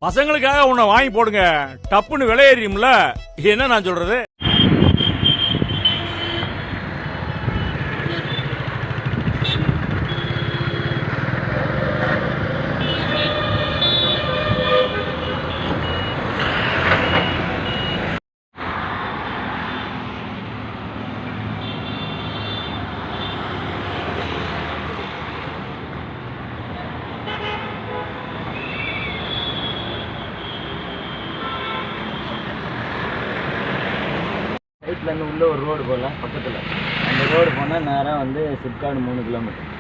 பசங்களுக்காக உன்னை வாங்கி போடுங்க, டப்புன்னு விலையேறியும்ல, என்ன நான் சொல்றது. சைட்லேருந்து உள்ள ஒரு ரோடு போகலாம் பக்கத்தில். அந்த ரோடு போனால் நேராக வந்து சிப்காடு 3 கிலோமீட்டர்,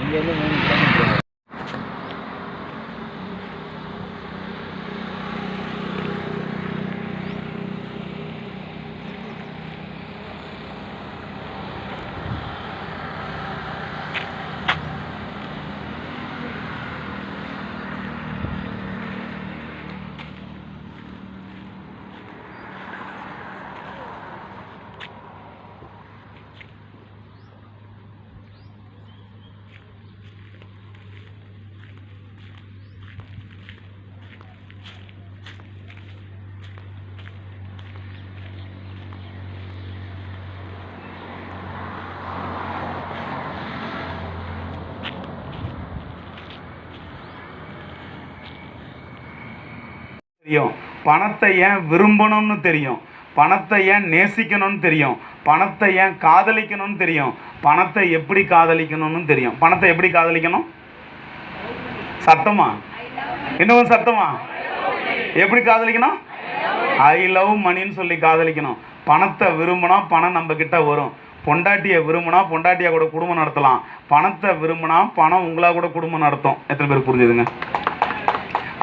இங்கேருந்து 3 கிலோமீட்டர். தெரியும், பணத்தை ஏன் விரும்பணும்னு தெரியும், பணத்தை ஏன் நேசிக்கணும்னு தெரியும், பணத்தை ஏன் காதலிக்கணும்னு தெரியும், பணத்தை எப்படி காதலிக்கணும்னு தெரியும். பணத்தை எப்படி காதலிக்கணும்? சத்தமா, இன்னும் சத்தமா, எப்படி காதலிக்கணும்? ஐ லவ் மணின்னு சொல்லி காதலிக்கணும். பணத்தை விரும்பினா பணம் நம்ம கிட்ட வரும். பொண்டாட்டியை விரும்பினா பொண்டாட்டியா கூட குடும்பம் நடத்தலாம். பணத்தை விரும்பினா பணம் உங்களா கூட குடும்பம் நடத்தும். எத்தனை பேர் புரிஞ்சுதுங்க?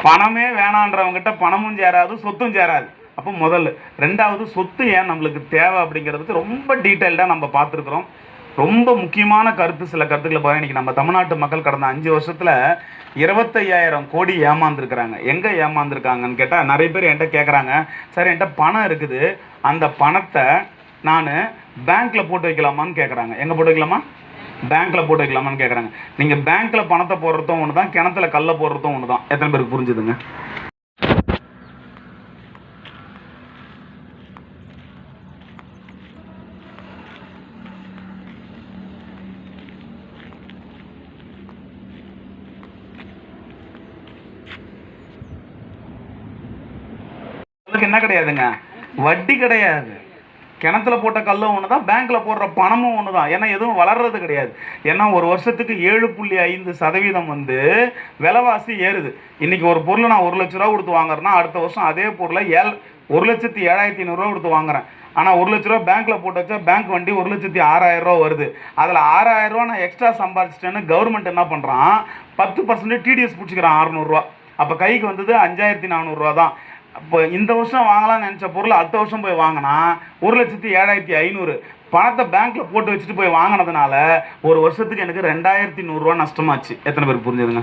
பணமே வேணான்றவங்ககிட்ட பணமும் சேராது, சொத்தும் சேராது. அப்போ முதல்ல. ரெண்டாவது, சொத்து ஏன் நம்மளுக்கு தேவை அப்படிங்கிறதுக்கு ரொம்ப டீட்டெயில்டாக நம்ம பார்த்துருக்குறோம். ரொம்ப முக்கியமான கருத்து, சில கருத்துக்களை பாருங்க. இன்றைக்கி நம்ம தமிழ்நாட்டு மக்கள் கடந்த 5 வருஷத்தில் 25,000 கோடி ஏமாந்துருக்குறாங்க. எங்கே ஏமாந்துருக்காங்கன்னு கேட்டால் நிறைய பேர் என்கிட்ட கேட்குறாங்க, சார் என்கிட்ட பணம் இருக்குது, அந்த பணத்தை நான் பேங்க்கில் போட்டு வைக்கலாமான்னு கேட்குறாங்க. எங்கே போட்டு வைக்கலாமா? பேங்க்கில் போட்டு வைக்கலாமான்னு கேட்குறாங்க. நீங்கள் பேங்க்கில் பணத்தை போடுறதும் ஒன்று தான், கிணத்துல கல்லை போடுறதும் ஒன்று தான். எத்தனை பேருக்கு புரிஞ்சுதுங்க? என்ன கிடையாதுங்க, வட்டி கிடையாது. கிணத்துல போட்ட கல்லும் ஒன்று தான், பேங்க்கில் போடுற பணமும் ஒன்று தான். ஏன்னா எதுவும் வளர்றது கிடையாது. ஏன்னா ஒரு வருஷத்துக்கு 7.5% வந்து விலைவாசி ஏறுது. இன்றைக்கி ஒரு பொருளை நான் 1 லட்ச ரூபா கொடுத்து வாங்குறேன்னா அடுத்த வருஷம் அதே பொருளை 1,07,500 கொடுத்து வாங்குறேன். ஆனால் 1 லட்ச ரூபா பேங்க்கில் போட்டு வச்சா பேங்க் வண்டி 1,06,000 ரூபா வருது. அதில் 6,000 ரூபா நான் எக்ஸ்ட்ரா சம்பாதிச்சிட்டேன்னு கவர்மெண்ட் என்ன பண்ணுறான், 10% டிடிஎஸ் பிடிச்சிக்கிறான் 600 ரூபா. அப்போ கைக்கு வந்தது 5,400 ரூபா தான். இப்போ இந்த வருஷம் வாங்கலாம்னு நினச்ச பொருள் அடுத்த வருஷம் போய் வாங்கினா 1,07,500. பணத்தை பேங்க்கில் போட்டு வச்சுட்டு போய் வாங்கினதுனால ஒரு வருஷத்துக்கு எனக்கு 2,100 ரூபா நஷ்டமாச்சு. எத்தனை பேருக்கு புரிஞ்சுதுங்க?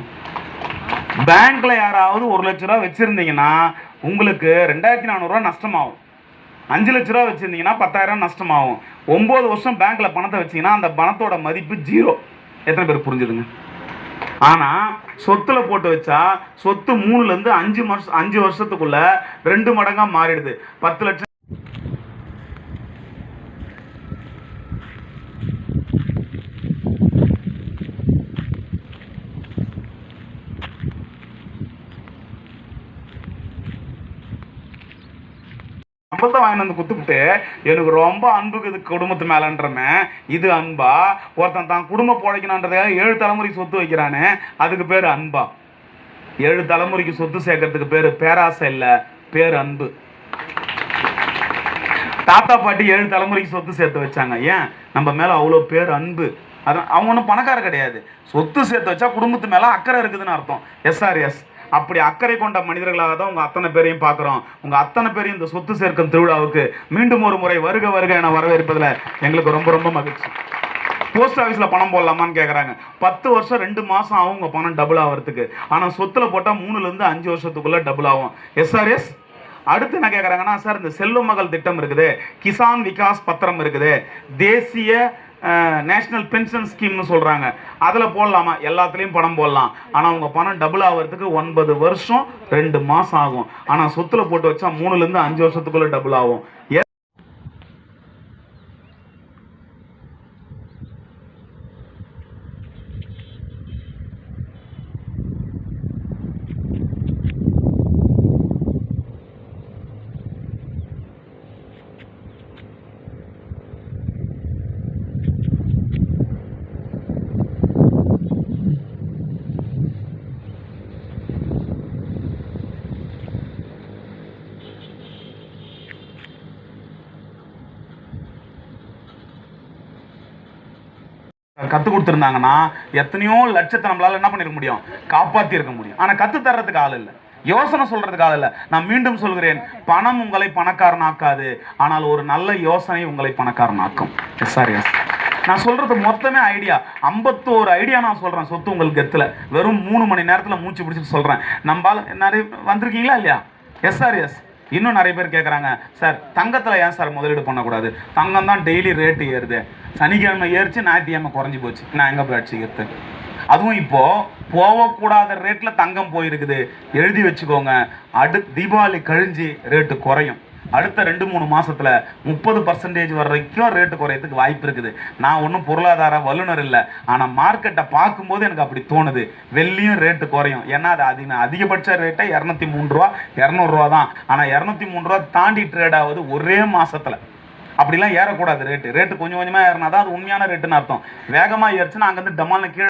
பேங்க்கில் யாராவது 1 லட்ச ரூபா வச்சுருந்தீங்கன்னா உங்களுக்கு 2,400 ரூபா நஷ்டமாகும். 5 லட்ச ரூபா வச்சுருந்தீங்கன்னா 10,000 நஷ்டமாகும். 9 வருஷம் பேங்க்கில் பணத்தை வச்சிங்கன்னா அந்த பணத்தோட மதிப்பு 0. எத்தனை பேருக்கு புரிஞ்சுதுங்க? ஆனால் சொத்தில் போட்டு வச்சா சொத்து 3லேருந்து 5 வருஷத்துக்குள்ள 2 மடங்காக மாறிடுது. 10 லட்சம் தான் வாங்கி வந்து குத்துக்கிட்டு எனக்கு ரொம்ப அன்புக்கு இது குடும்பத்து மேலன்றமே இது அன்பா? ஒருத்தன் தான் குடும்பம் பிழைக்கணுன்றதுக்காக 7 தலைமுறைக்கு சொத்து வைக்கிறானே, அதுக்கு பேர் அன்பா? 7 தலைமுறைக்கு சொத்து சேர்க்கறதுக்கு பேர் பேராசை இல்லை, பேர் அன்பு. தாத்தா பாட்டி 7 தலைமுறைக்கு சொத்து சேர்த்து வச்சாங்க. ஏன்? நம்ம மேலே அவ்வளோ பேர் அன்பு. அதான் அவங்க ஒன்றும் பணக்கார கிடையாது. சொத்து சேர்த்து வச்சா குடும்பத்து மேலே அக்கறை இருக்குதுன்னு அர்த்தம். எஸ்ஆர்எஸ். அப்படி அக்கறை கொண்ட மனிதர்களாக தான் உங்கள் அத்தனை பேரையும் பார்க்குறோம். உங்கள் அத்தனை பேரையும் இந்த சொத்து சேர்க்கும் திருவிழாவுக்கு மீண்டும் ஒரு முறை வருக வருக என வரவேற்பதில் எங்களுக்கு ரொம்ப ரொம்ப மகிழ்ச்சி. போஸ்ட் ஆஃபீஸில் பணம் போடலாமான்னு கேட்குறாங்க. 10 வருஷம் 2 மாதம் ஆகும் உங்கள் பணம் டபுள் ஆகிறதுக்கு. ஆனால் சொத்தில் போட்டால் 3லேருந்து 5 வருஷத்துக்குள்ளே டபுள் ஆகும். எஸ்ஆர்எஸ். அடுத்து என்ன கேட்குறாங்கன்னா, சார் இந்த செல்வ மகள் திட்டம் இருக்குது, கிசான் விகாஸ் பத்திரம் இருக்குது, தேசிய நேஷ்னல் பென்ஷன் ஸ்கீம்னு சொல்கிறாங்க, அதில் போடலாமா? எல்லாத்துலேயும் பணம் போடலாம். ஆனால் உங்கள் பணம் டபுள் ஆகிறதுக்கு 9 வருஷம் 2 மாதம் ஆகும். ஆனால் சொத்தில் போட்டு வச்சா 3லேருந்து 5 வருஷத்துக்குள்ளே டபுள் ஆகும். கற்றுக் கொடுத்துருந்தாங்கன்னா எத்தனையோ லட்சத்தை நம்மளால் என்ன பண்ணிருக்க முடியும், காப்பாற்றிருக்க முடியும். ஆனால் கற்று தர்றதுக்கு ஆள் இல்லை, யோசனை சொல்கிறதுக்கு ஆள் இல்லை. நான் மீண்டும் சொல்கிறேன், பணம் உங்களை பணக்காரனாக்காது, ஆனால் ஒரு நல்ல யோசனை உங்களை பணக்காரனாக்கும். எஸ். நான் சொல்கிறது மொத்தமே ஐடியா, 51 ஐடியா நான் சொல்கிறேன். சொத்து உங்களுக்கு கெத்தில் வெறும் 3 மணி நேரத்தில் மூச்சு பிடிச்சிட்டு சொல்கிறேன். நம்மளால் நிறைய வந்திருக்கீங்களா இல்லையா? எஸ். இன்னும் நிறைய பேர் கேட்குறாங்க, சார் தங்கத்தில் ஏன் சார் முதலீடு பண்ணக்கூடாது? தங்கம் தான் டெய்லி ரேட்டு ஏறுது, சனிக்கிழமை ஏறிச்சு, ஞாயிற்றுக்கிழமை குறைஞ்சி போச்சு, நான் எங்கே போய் அடிச்சுக்கிறது? அதுவும் இப்போது போகக்கூடாத ரேட்டில் தங்கம் போயிருக்குது. எழுதி வச்சுக்கோங்க, தீபாவளி கழிஞ்சு ரேட்டு குறையும். அடுத்த 2-3 மாதத்தில் 30% வரைக்கும் ரேட்டு குறையத்துக்கு வாய்ப்பு இருக்குது. நான் ஒன்றும் பொருளாதார வல்லுநர் இல்லை, ஆனால் மார்க்கெட்டை பார்க்கும்போது எனக்கு அப்படி தோணுது. வெள்ளியும் ரேட்டு குறையும். ஏன்னா அது அதிகபட்ச ரேட்டை 203 ரூபா 200 ரூபா தான். ஆனால் 203 ரூபா தாண்டி ட்ரேட் ஆகுது ஒரே மாதத்தில். அப்படிலாம் ஏறக்கூடாது. ரேட்டு கொஞ்சம் கொஞ்சமாக ஏறினா தான் அது உண்மையான ரேட்டுன்னு அர்த்தம். வேகமாக ஏறிச்சுன்னா அங்கேருந்து டமால்னு கீழே